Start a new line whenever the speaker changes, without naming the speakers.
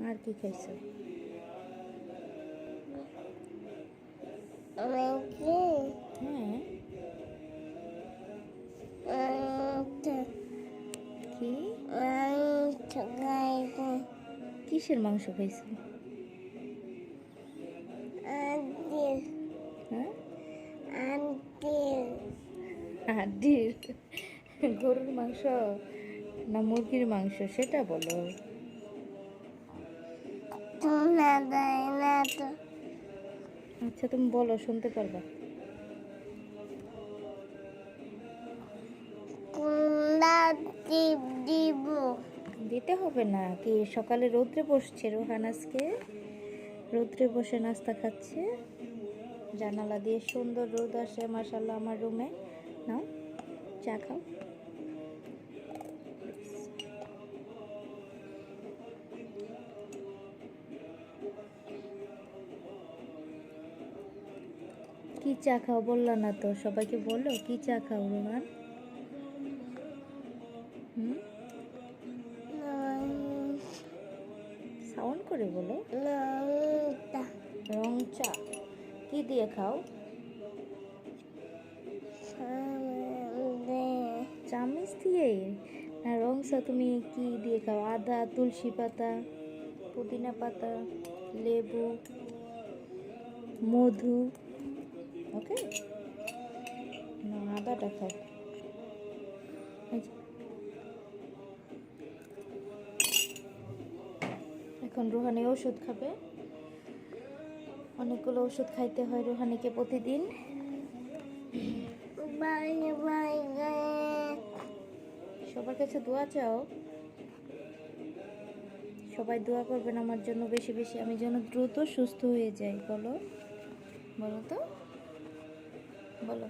আর কি খাইছো? হ্যাঁ। কি কিসের মাংস খাইছো? হ্যাঁ, হাড্ডির। গরুর মাংস না মুরগির মাংস সেটা বলো। আচ্ছা তুমি বলো, শুনতে পারবা। দিতে হবে না কি? সকালে রৌদ্রে বসছে রোহান, আজকে রৌদ্রে বসে নাস্তা খাচ্ছে। জানালা দিয়ে সুন্দর রোদ আসে মাশাআল্লাহ আমার রুমে। নাও চা খাও। কি চা খাও বললা না তো, সবাইকে বলো কি চা খাও রোহান। হুম, সাউন্ড করে বলো। রং চা কি দিয়ে খাও? চামচ দিয়ে? না, রং চা তুমি কি দিয়ে খাও? আদা, তুলসী পাতা, পুদিনা পাতা, লেবু, মধু। ওকে, না আদাটা খাও। এই যে, এখন রুহানি ওষুধ খাবে। অনেকগুলো ওষুধ খাইতে হয় রুহানিকে প্রতিদিন। সবার কাছে দোয়া চাও, সবাই দোয়া করবেন আমার জন্য বেশি বেশি, আমি যেন দ্রুত সুস্থ হয়ে যাই। বলো, বলো তো, বলো।